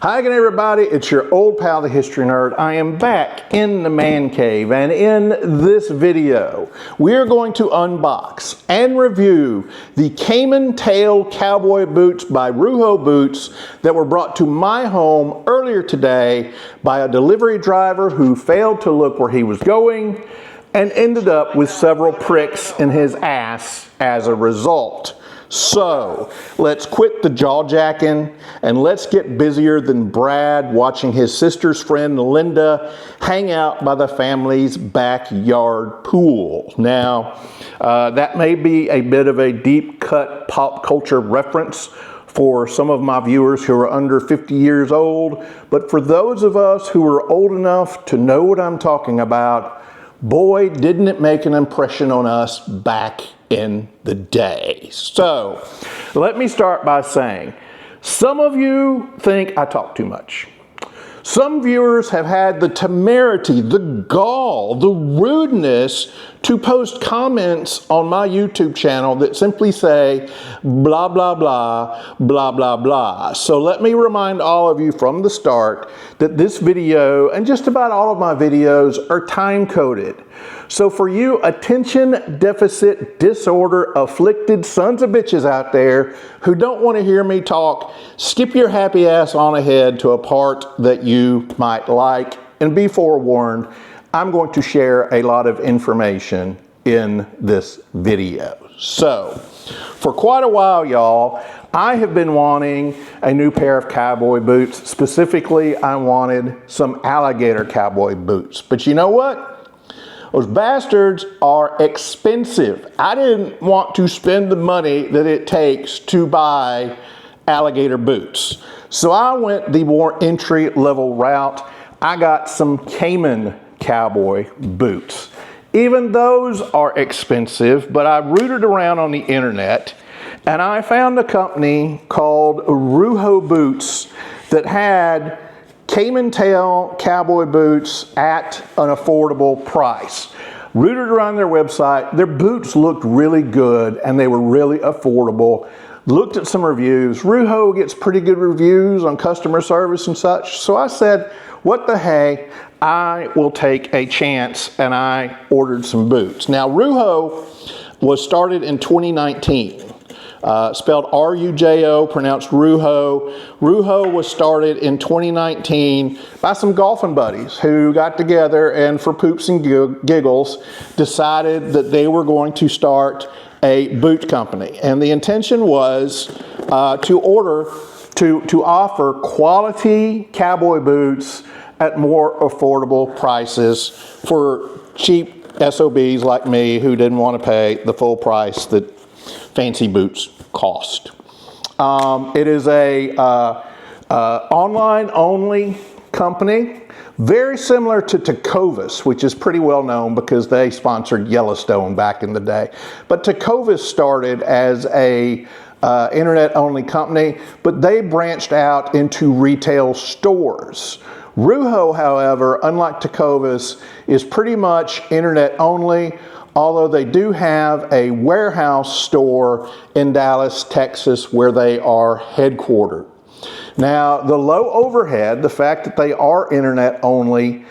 Hi again, everybody. It's your old pal, the History Nerd. I am back in the man cave, and in this video, we are going to unbox and review the Cayman tail cowboy boots by Rujo Boots that were brought to my home earlier today by a delivery driver who failed to look where he was going and ended up with several pricks in his ass as a result. So let's quit the jaw-jacking and let's get busier than Brad watching his sister's friend Linda hang out by the family's backyard pool. Now, that may be a bit of a deep-cut pop culture reference for some of my viewers who are under 50 years old, but for those of us who are old enough to know what I'm talking about, boy, didn't it make an impression on us back in the day. So, let me start by saying, some of you think I talk too much. Some viewers have had the temerity, the gall, the rudeness to post comments on my YouTube channel that simply say, blah, blah, blah, blah, blah, blah. So let me remind all of you from the start that this video, and just about all of my videos, are time-coded. So for you attention deficit disorder afflicted sons of bitches out there who don't want to hear me talk, skip your happy ass on ahead to a part that you might like, and be forewarned, I'm going to share a lot of information in this video. So, for quite a while, y'all, I have been wanting a new pair of cowboy boots. Specifically, I wanted some alligator cowboy boots. But you know what? Those bastards are expensive. I didn't want to spend the money that it takes to buy alligator boots. So I went the more entry-level route. I got some Cayman cowboy boots. Even those are expensive, but I rooted around on the internet and I found a company called Rujo Boots that had Cayman tail cowboy boots at an affordable price. Rooted around their website, their boots looked really good and they were really affordable. Looked at some reviews. Rujo gets pretty good reviews on customer service and such. So I said, what the hey, I will take a chance, and I ordered some boots. Now, Rujo was started in 2019. Spelled R-U-J-O, pronounced Rujo. Rujo was started in 2019 by some golfing buddies who got together and for poops and giggles decided that they were going to start a boot company. And the intention was to offer quality cowboy boots at more affordable prices for cheap SOBs like me who didn't want to pay the full price that fancy boots cost. It is a online only company, very similar to Tecovas, which is pretty well known because they sponsored Yellowstone back in the day. But Tecovas started as a internet only company, but they branched out into retail stores. Rujo, however, unlike Tecovas, is pretty much internet only, although they do have a warehouse store in Dallas, Texas, where they are headquartered. Now, the low overhead, the fact that they are internet only,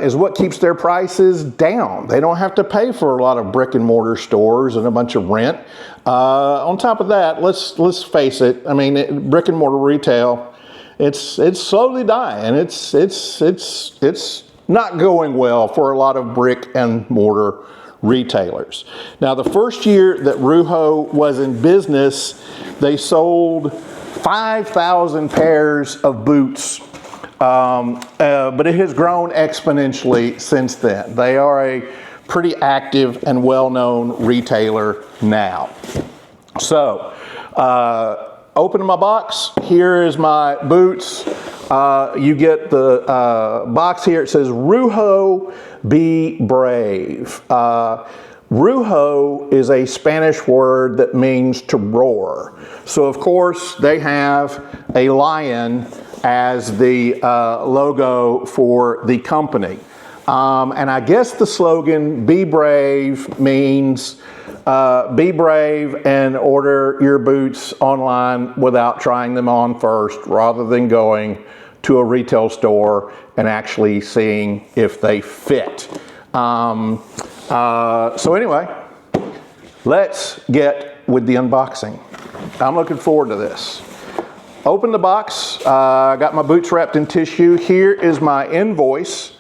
is what keeps their prices down. They don't have to pay for a lot of brick and mortar stores and a bunch of rent. On top of that, let's face it, I mean, brick and mortar retail, it's slowly dying. It's not going well for a lot of brick and mortar retailers. Now, the first year that Rujo was in business, they sold 5,000 pairs of boots, but it has grown exponentially since then. They are a pretty active and well-known retailer now. So, opening my box, here is my boots. You get the box here, it says Rujo, be brave. Rujo is a Spanish word that means to roar. So of course they have a lion as the logo for the company. And I guess the slogan, be brave, means be brave and order your boots online without trying them on first, rather than going to a retail store and actually seeing if they fit. So anyway, let's get with the unboxing. I'm looking forward to this. Open the box. I got my boots wrapped in tissue. Here is my invoice.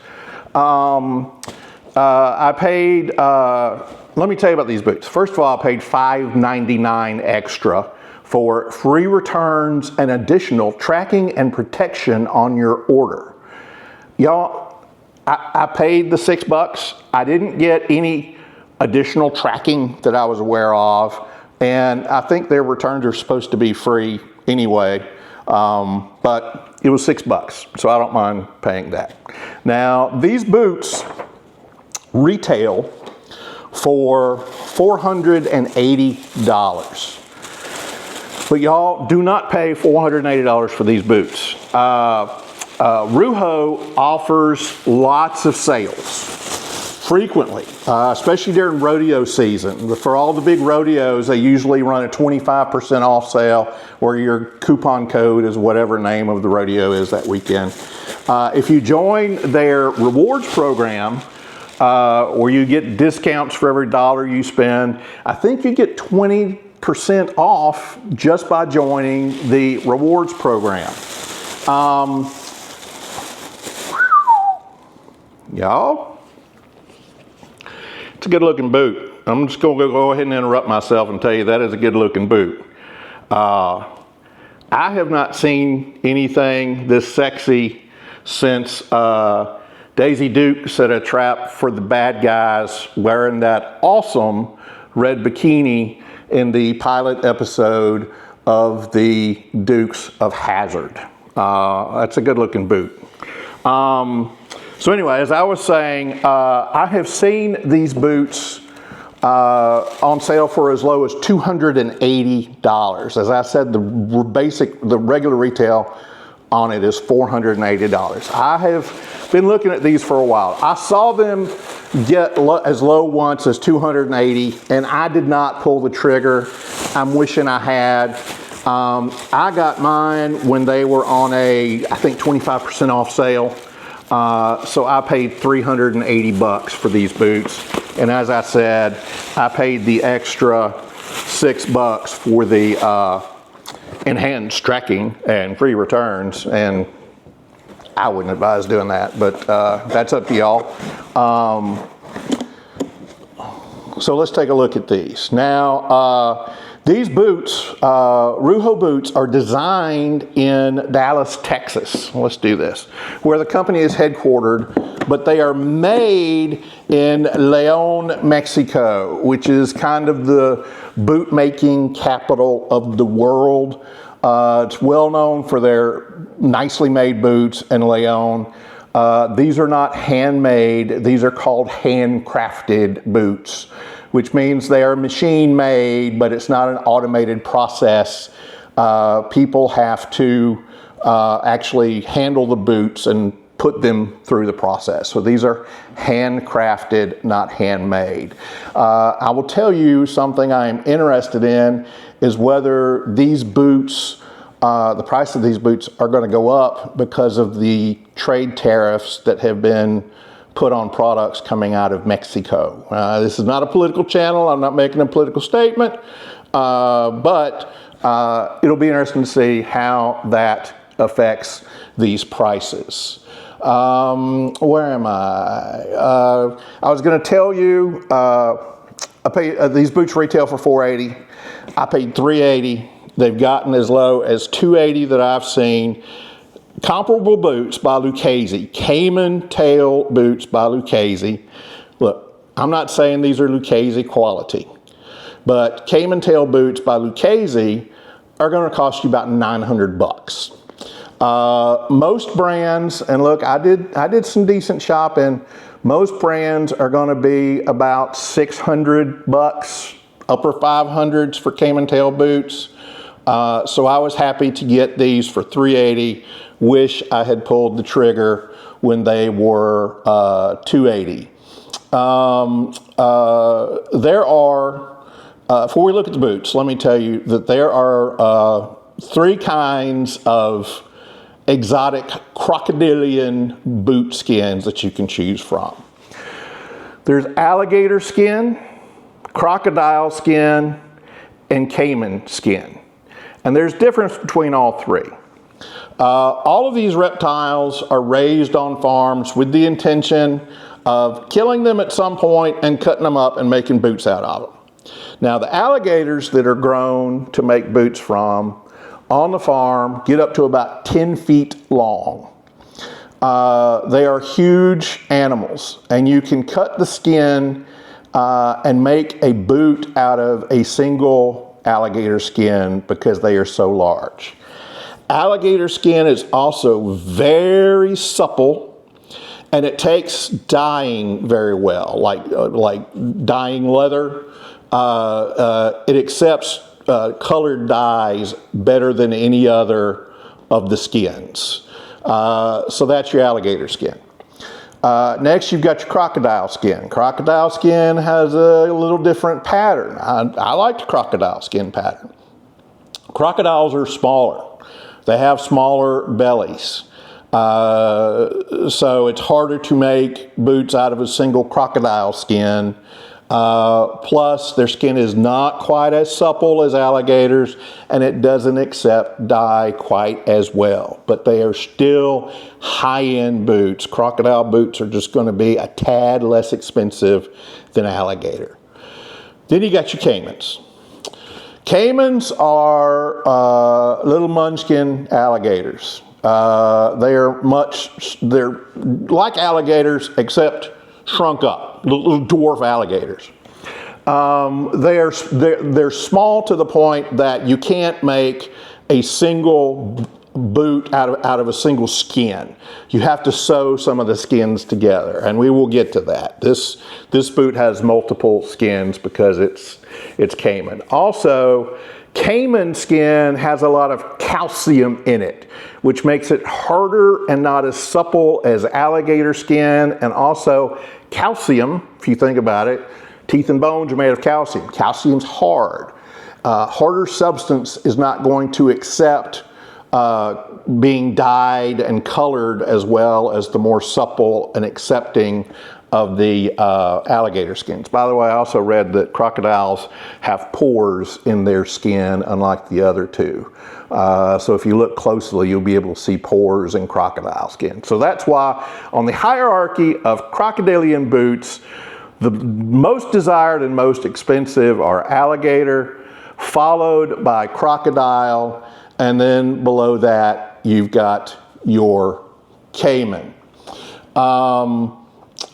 I paid, let me tell you about these boots. First of all, I paid $5.99 extra for free returns and additional tracking and protection on your order. Y'all, I paid the $6. I didn't get any additional tracking that I was aware of, and I think their returns are supposed to be free anyway, but it was $6, so I don't mind paying that. Now, these boots retail for $480. But y'all, do not pay $480 for these boots. Rujo offers lots of sales frequently, especially during rodeo season. For all the big rodeos, they usually run a 25% off sale, where your coupon code is whatever name of the rodeo is that weekend. If you join their rewards program, where you get discounts for every dollar you spend, I think you get 20% off just by joining the rewards program. Y'all, it's a good looking boot. I'm just going to go ahead and interrupt myself and tell you that is a good looking boot. I have not seen anything this sexy since Daisy Duke set a trap for the bad guys wearing that awesome red bikini in the pilot episode of the Dukes of Hazzard. That's a good looking boot. So anyway, as I was saying, I have seen these boots on sale for as low as $280. As I said, the regular retail on it is $480. I have been looking at these for a while. I saw them get as low once as $280, and I did not pull the trigger. I'm wishing I had. I got mine when they were on I think 25% off sale. So I paid $380 for these boots. And as I said, I paid the extra $6 for the enhanced tracking and free returns, and I wouldn't advise doing that, but that's up to y'all. So let's take a look at these. Now, these boots, Rujo Boots, are designed in Dallas, Texas. Let's do this. Where the company is headquartered, but they are made in León, Mexico, which is kind of the boot making capital of the world. It's well known for their nicely made boots in León. These are not handmade. These are called handcrafted boots, which means they are machine made, but it's not an automated process. People have to actually handle the boots and put them through the process. So these are handcrafted, not handmade. I will tell you something I am interested in is whether these boots, the price of these boots are going to go up because of the trade tariffs that have been put on products coming out of Mexico. This is not a political channel. I'm not making a political statement, but it'll be interesting to see how that affects these prices. Where am I? I was going to tell you, these boots retail for $480. I paid $380. They've gotten as low as $280 that I've seen. Comparable boots by Lucchese, Cayman tail boots by Lucchese. Look, I'm not saying these are Lucchese quality, but Cayman tail boots by Lucchese are going to cost you about $900. Most brands, and look, I did some decent shopping. Most brands are going to be about $600, upper 500s for Cayman tail boots. So I was happy to get these for $380. Wish I had pulled the trigger when they were $280. There are before we look at the boots, let me tell you that there are 3 kinds of exotic crocodilian boot skins that you can choose from. There's alligator skin, crocodile skin, and caiman skin. And there's difference between all 3. All of these reptiles are raised on farms with the intention of killing them at some point and cutting them up and making boots out of them. Now the alligators that are grown to make boots from on the farm get up to about 10 feet long. They are huge animals, and you can cut the skin and make a boot out of a single alligator skin because they are so large. Alligator skin is also very supple, and it takes dyeing very well, like dyeing leather. It accepts colored dyes better than any other of the skins. So that's your alligator skin. Next, you've got your crocodile skin. Crocodile skin has a little different pattern. I like the crocodile skin pattern. Crocodiles are smaller. They have smaller bellies. So it's harder to make boots out of a single crocodile skin. Plus, their skin is not quite as supple as alligators, and it doesn't accept dye quite as well. But they are still high-end boots. Crocodile boots are just going to be a tad less expensive than alligator. Then you got your caimans. Caimans are little munchkin alligators. They're like alligators except shrunk up, little dwarf alligators. They're small to the point that you can't make a single boot out of a single skin. You have to sew some of the skins together, and we will get to that. This boot has multiple skins because it's caiman. Also, caiman skin has a lot of calcium in it, which makes it harder and not as supple as alligator skin. And also calcium, if you think about it, teeth and bones are made of calcium. Calcium's hard. Harder substance is not going to accept being dyed and colored as well as the more supple and accepting of the alligator skins. By the way, I also read that crocodiles have pores in their skin, unlike the other two. So if you look closely, you'll be able to see pores in crocodile skin. So that's why on the hierarchy of crocodilian boots, the most desired and most expensive are alligator, followed by crocodile, and then below that, you've got your caiman.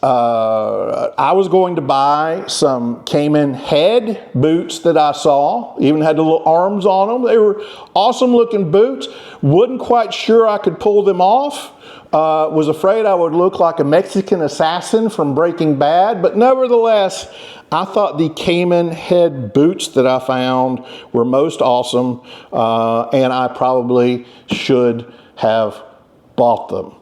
I was going to buy some caiman head boots that I saw, even had the little arms on them. They were awesome looking boots. Wasn't quite sure I could pull them off. Was afraid I would look like a Mexican assassin from Breaking Bad, but nevertheless, I thought the caiman head boots that I found were most awesome, and I probably should have bought them.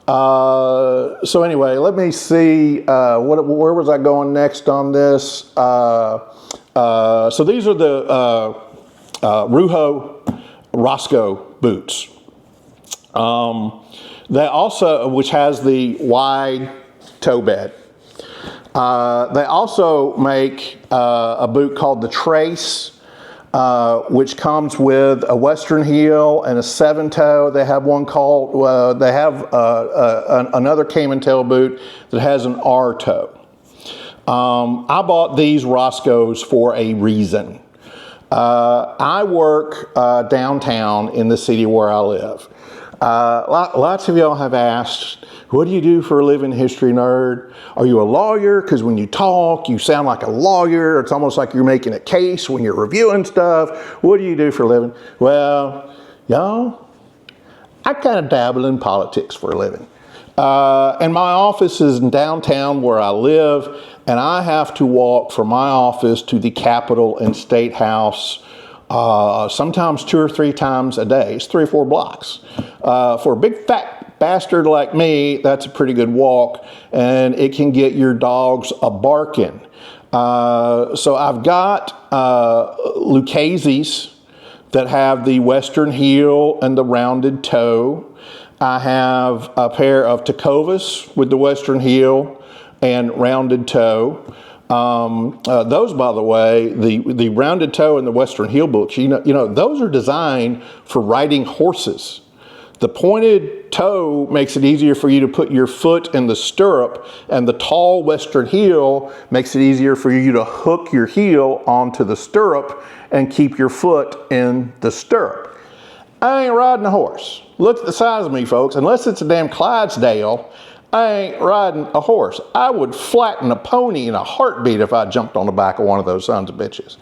So anyway, let me see, where was I going next on this? So these are the Roscoe boots. They also, which has the wide toe bed. They also make a boot called the Trace, which comes with a western heel and a 7-toe. They have one called, they have another caiman tail boot that has an R-toe. I bought these Roscoes for a reason. I work downtown in the city where I live. Lots of y'all have asked, what do you do for a living, history nerd? Are you a lawyer? Because when you talk, you sound like a lawyer. It's almost like you're making a case when you're reviewing stuff. What do you do for a living? Well, y'all, I kind of dabble in politics for a living. And my office is in downtown where I live, and I have to walk from my office to the Capitol and State House sometimes 2 or 3 times a day. It's 3 or 4 blocks. For a big fat bastard like me, that's a pretty good walk, and it can get your dogs a barking. So I've got Lucchese's that have the western heel and the rounded toe. I have a pair of Tecovas with the western heel and rounded toe. Those, by the way, the rounded toe and the western heel boots, you know, those are designed for riding horses. The pointed toe makes it easier for you to put your foot in the stirrup, and the tall western heel makes it easier for you to hook your heel onto the stirrup and keep your foot in the stirrup. I ain't riding a horse. Look at the size of me, folks. Unless it's a damn Clydesdale, I ain't riding a horse. I would flatten a pony in a heartbeat if I jumped on the back of one of those sons of bitches.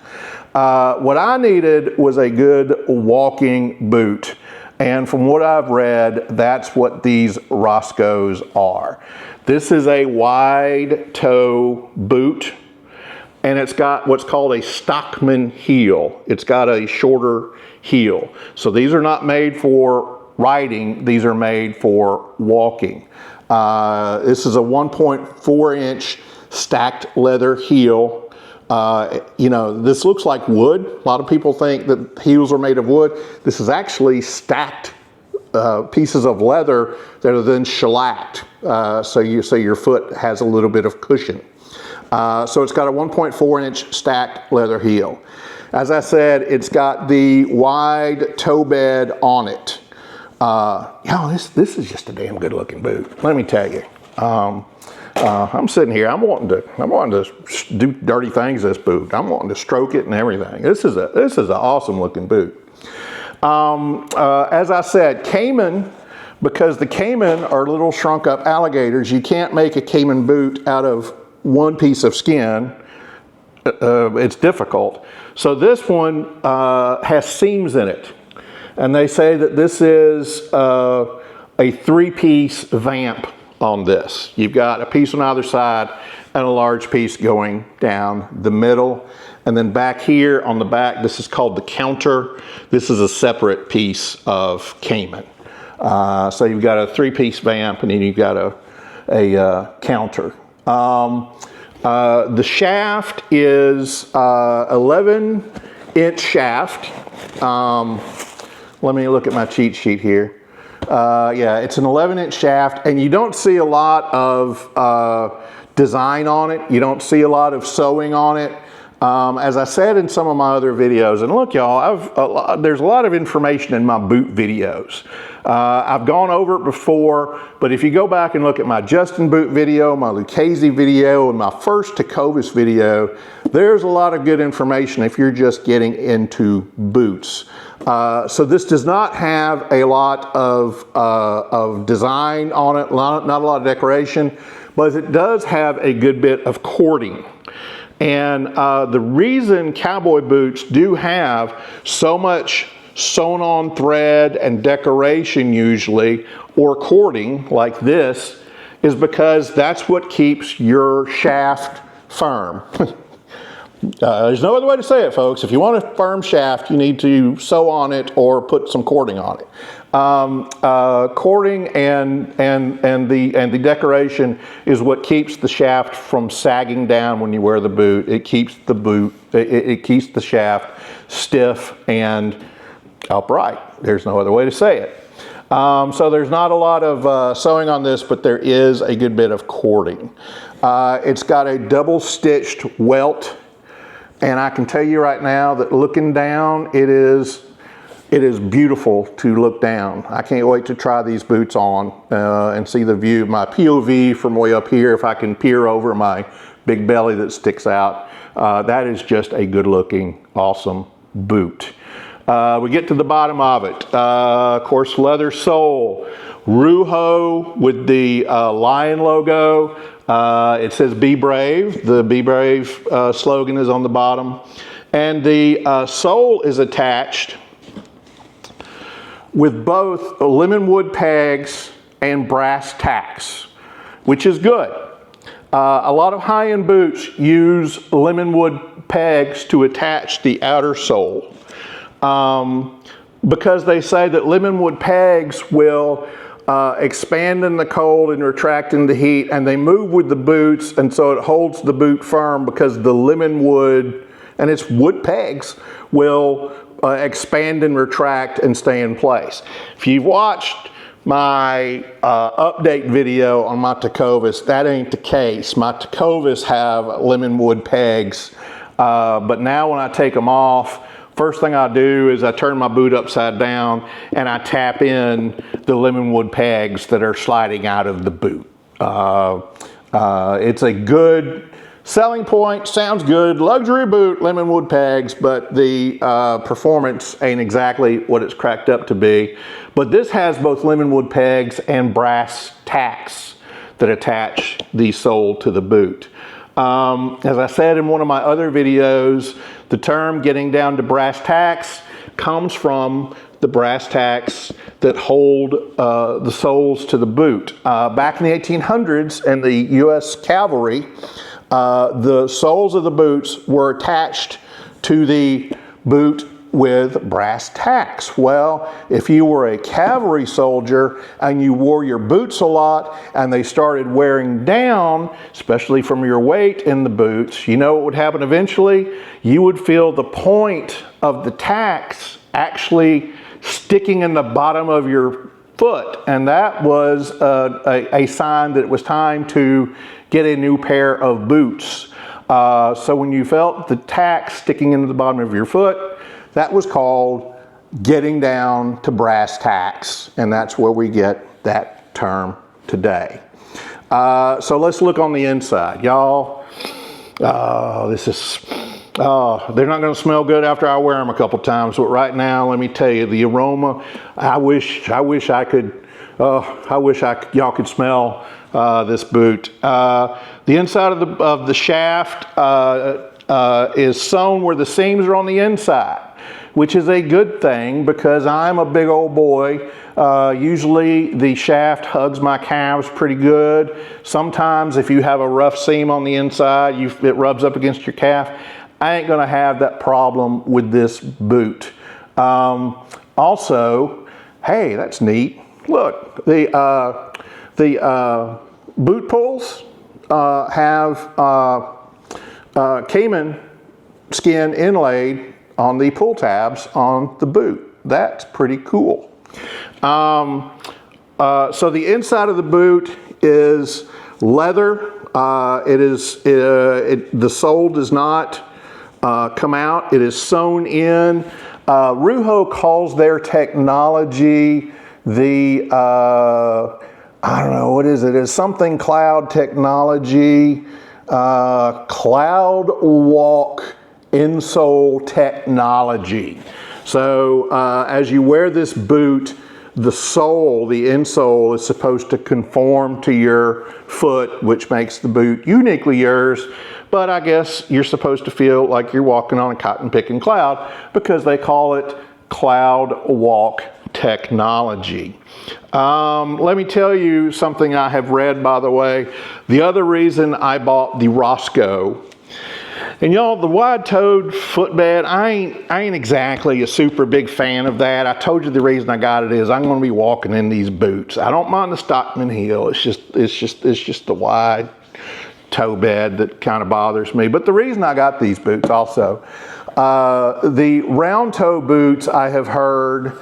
What I needed was a good walking boot. And from what I've read, that's what these Roscoes are. This is a wide toe boot, and it's got what's called a Stockman heel. It's got a shorter heel. So these are not made for riding, these are made for walking. This is a 1.4 inch stacked leather heel. You know, this looks like wood. A lot of people think that heels are made of wood. This is actually stacked pieces of leather that are then shellacked, so your foot has a little bit of cushion. So it's got a 1.4 inch stacked leather heel. As I said, it's got the wide toe bed on it. This is just a damn good looking boot. Let me tell you. I'm sitting here. I'm wanting to do dirty things to this boot. I'm wanting to stroke it and everything. This is an awesome looking boot. As I said, Caiman, because the Caiman are little shrunk up alligators. You can't make a Caiman boot out of one piece of skin. It's difficult. So this one has seams in it, and they say that this is a 3-piece vamp. On this, you've got a piece on either side and a large piece going down the middle, and then back here on the back, this is called the counter. This is a separate piece of Caiman. So you've got a 3-piece vamp, and then you've got a counter. The shaft is 11-inch shaft. Let me look at my cheat sheet here. Yeah, it's an 11-inch shaft, and you don't see a lot of design on it. You don't see a lot of sewing on it. As I said in some of my other videos, and look y'all, there's a lot of information in my boot videos. I've gone over it before, but if you go back and look at my Justin boot video, my Lucchese video, and my first Tecovas video, there's a lot of good information if you're just getting into boots. So this does not have a lot of design on it, not a lot of decoration, but it does have a good bit of cording. And the reason cowboy boots do have so much sewn on thread and decoration usually, or cording like this, is because that's what keeps your shaft firm. There's no other way to say it, folks. If you want a firm shaft, you need to sew on it or put some cording on it. Cording and the decoration is what keeps the shaft from sagging down when you wear the boot. It keeps the boot, it keeps the shaft stiff and upright. There's no other way to say it. So there's not a lot of sewing on this, but there is a good bit of cording. It's got a double stitched welt. And I can tell you right now that looking down, it is beautiful to look down. I can't wait to try these boots on and see the view, my POV from way up here, if I can peer over my big belly that sticks out. That is just a good looking, awesome boot. We get to the bottom of it. Of course, leather sole, Rujo with the lion logo. It says "Be Brave." The "Be Brave" slogan is on the bottom, and the sole is attached with both lemon wood pegs and brass tacks, which is good. A lot of high-end boots use lemon wood pegs to attach the outer sole because they say that lemon wood pegs will expand in the cold and retract in the heat, and they move with the boots, and so it holds the boot firm because the lemon wood, and it's wood pegs, will expand and retract and stay in place. If you've watched my update video on my Tecovas, that ain't the case. My Tecovas have lemon wood pegs, but now when I take them off, first thing I do is I turn my boot upside down and I tap in the lemon wood pegs that are sliding out of the boot. It's a good selling point, sounds good, luxury boot, lemon wood pegs, but the performance ain't exactly what it's cracked up to be. But this has both lemon wood pegs and brass tacks that attach the sole to the boot. As I said in one of my other videos, the term getting down to brass tacks comes from the brass tacks that hold the soles to the boot. Back in the 1800s in the U.S. cavalry, the soles of the boots were attached to the boot with brass tacks. Well, if you were a cavalry soldier and you wore your boots a lot and they started wearing down, especially from your weight in the boots, you know what would happen eventually? You would feel the point of the tacks actually sticking in the bottom of your foot, and that was a sign that it was time to get a new pair of boots. So when you felt the tack sticking into the bottom of your foot, that was called getting down to brass tacks, and that's where we get that term today. So let's look on the inside. Y'all, they're not going to smell good after I wear them a couple times, but right now, let me tell you, the aroma, I wish y'all could smell this boot. The inside of the shaft is sewn where the seams are on the inside, which is a good thing because I'm a big old boy. Usually the shaft hugs my calves pretty good. Sometimes if you have a rough seam on the inside, it rubs up against your calf. I ain't gonna have that problem with this boot. Also, hey, that's neat. Look, the boot pulls have Caiman skin inlaid on the pull tabs on the boot. That's pretty cool. So the inside of the boot is leather. The sole does not come out. It is sewn in. Rujo calls their technology the, I don't know, what is it? It's something cloud technology, cloud walk insole technology. So as you wear this boot, the sole, the insole, is supposed to conform to your foot, which makes the boot uniquely yours. But I guess you're supposed to feel like you're walking on a cotton picking cloud because they call it cloud walk technology. Let me tell you something I have read, by the way. The other reason I bought the Roscoe, and y'all, the wide-toed footbed, I ain't exactly a super big fan of that. I told you the reason I got it is I'm going to be walking in these boots. I don't mind the Stockman heel. It's just the wide toe bed that kind of bothers me. But the reason I got these boots also, the round toe boots I have heard,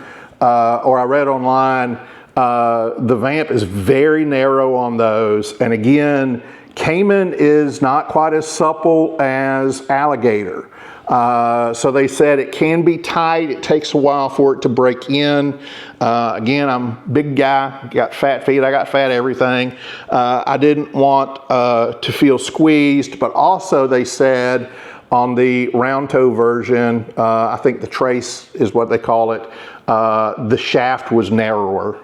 or I read online, the vamp is very narrow on those. And again, Caiman is not quite as supple as Alligator. So they said it can be tight. It takes a while for it to break in. Again, I'm a big guy, got fat feet, I got fat everything. I didn't want to feel squeezed, but also they said on the round toe version, I think the trace is what they call it, the shaft was narrower.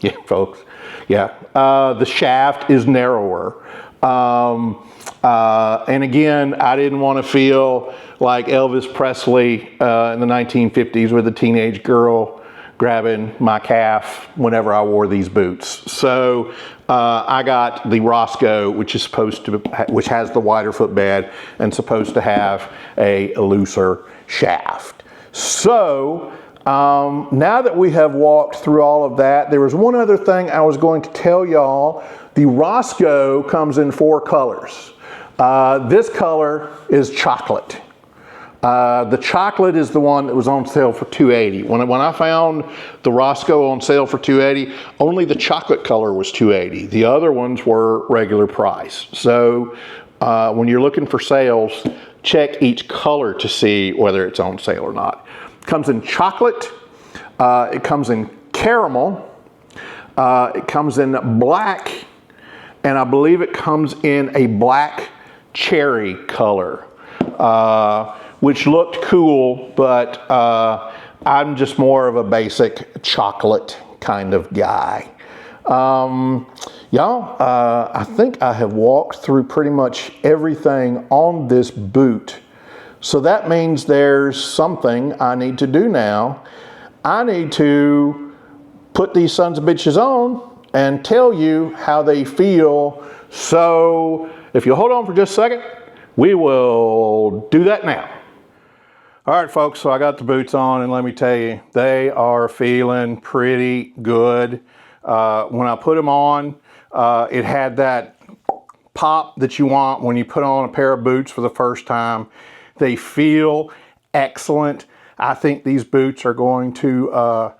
Yeah, folks. Yeah, the shaft is narrower. And again, I didn't want to feel like Elvis Presley in the 1950s with a teenage girl grabbing my calf whenever I wore these boots. So I got the Roscoe, which has the wider footbed and supposed to have a looser shaft. So Now that we have walked through all of that, there was one other thing I was going to tell y'all. The Roscoe comes in 4 colors. This color is chocolate. The chocolate is the one that was on sale for $2.80. When I found the Roscoe on sale for $2.80, only the chocolate color was $2.80. The other ones were regular price. So when you're looking for sales, check each color to see whether it's on sale or not. It comes in chocolate, it comes in caramel, it comes in black, and I believe it comes in a black cherry color. Which looked cool, but I'm just more of a basic chocolate kind of guy. Y'all, I think I have walked through pretty much everything on this boot. So that means there's something I need to do now. I need to put these sons of bitches on and tell you how they feel. So if you hold on for just a second, we will do that now. All right, folks, so I got the boots on, and let me tell you, they are feeling pretty good. When I put them on, it had that pop that you want when you put on a pair of boots for the first time. They feel excellent. I think these boots are going to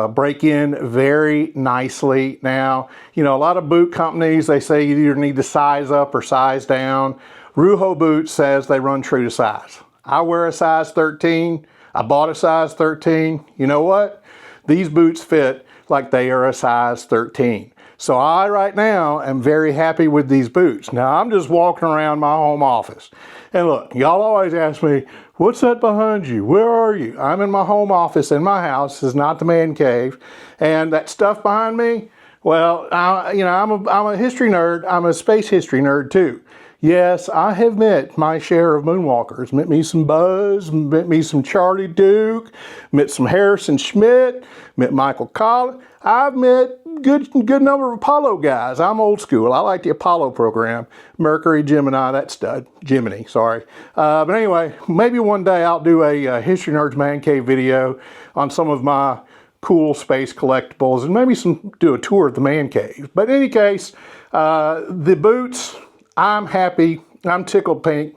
break in very nicely. Now, you know, a lot of boot companies, they say you either need to size up or size down. Rujo Boots says they run true to size. I wear a size 13. I bought a size 13. You know what? These boots fit like they are a size 13. So I, right now, am very happy with these boots. Now, I'm just walking around my home office. And look, y'all always ask me, what's that behind you? Where are you? I'm in my home office in my house. This is not the man cave. And that stuff behind me, well, I'm a history nerd. I'm a space history nerd, too. Yes, I have met my share of moonwalkers. Met me some Buzz, met me some Charlie Duke, met some Harrison Schmitt, met Michael Collins. I've met good number of Apollo guys. I'm old school. I like the Apollo program. Mercury, Gemini, that stud. Gemini, sorry. But anyway, maybe one day I'll do a History Nerds Man Cave video on some of my cool space collectibles and maybe do a tour of the man cave. But in any case, the boots, I'm happy. I'm tickled pink.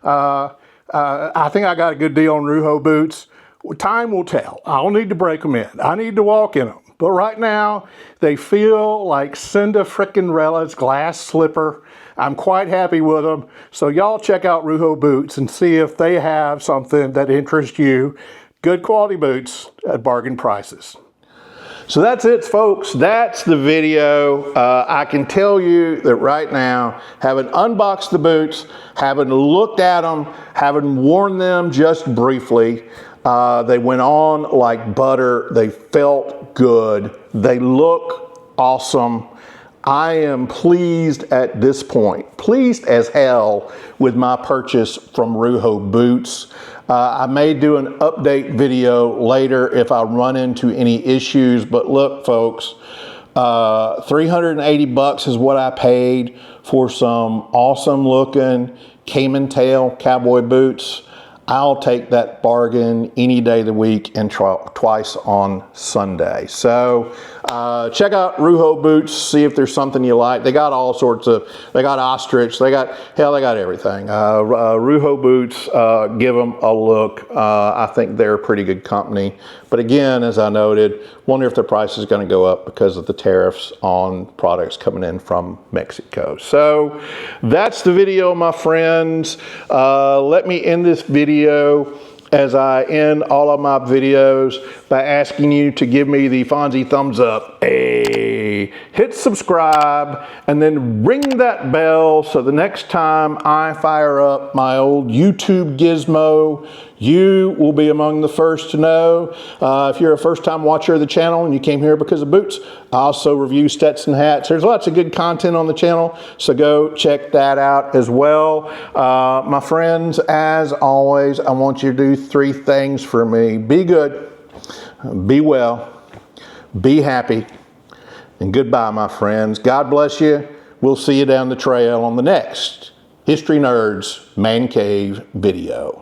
I think I got a good deal on Rujo Boots. Time will tell. I'll need to break them in. I need to walk in them. But right now, they feel like Cinderella's glass slipper. I'm quite happy with them. So y'all check out Rujo Boots and see if they have something that interests you. Good quality boots at bargain prices. So that's it, folks. That's the video. I can tell you that right now, having unboxed the boots, having looked at them, having worn them just briefly, they went on like butter. They felt good. They look awesome. I am pleased at this point, pleased as hell with my purchase from Rujo Boots. I may do an update video later if I run into any issues, but look, folks, 380 bucks is what I paid for some awesome looking Cayman tail cowboy boots. I'll take that bargain any day of the week and twice on Sunday. So check out Rujo Boots, see if there's something you like. They got all sorts of, they got ostrich, they got everything. Rujo Boots, give them a look. I think they're a pretty good company. But again, as I noted, wonder if the price is going to go up because of the tariffs on products coming in from Mexico. So that's the video, my friends. Let me end this video as I end all of my videos by asking you to give me the Fonzie thumbs up. Hey, hit subscribe and then ring that bell so the next time I fire up my old YouTube gizmo, you will be among the first to know. If you're a first-time watcher of the channel and you came here because of boots, I also review Stetson hats. There's lots of good content on the channel, so go check that out as well. My friends, as always, I want you to do 3 things for me. Be good, be well, be happy, and goodbye, my friends. God bless you. We'll see you down the trail on the next History Nerds Man Cave video.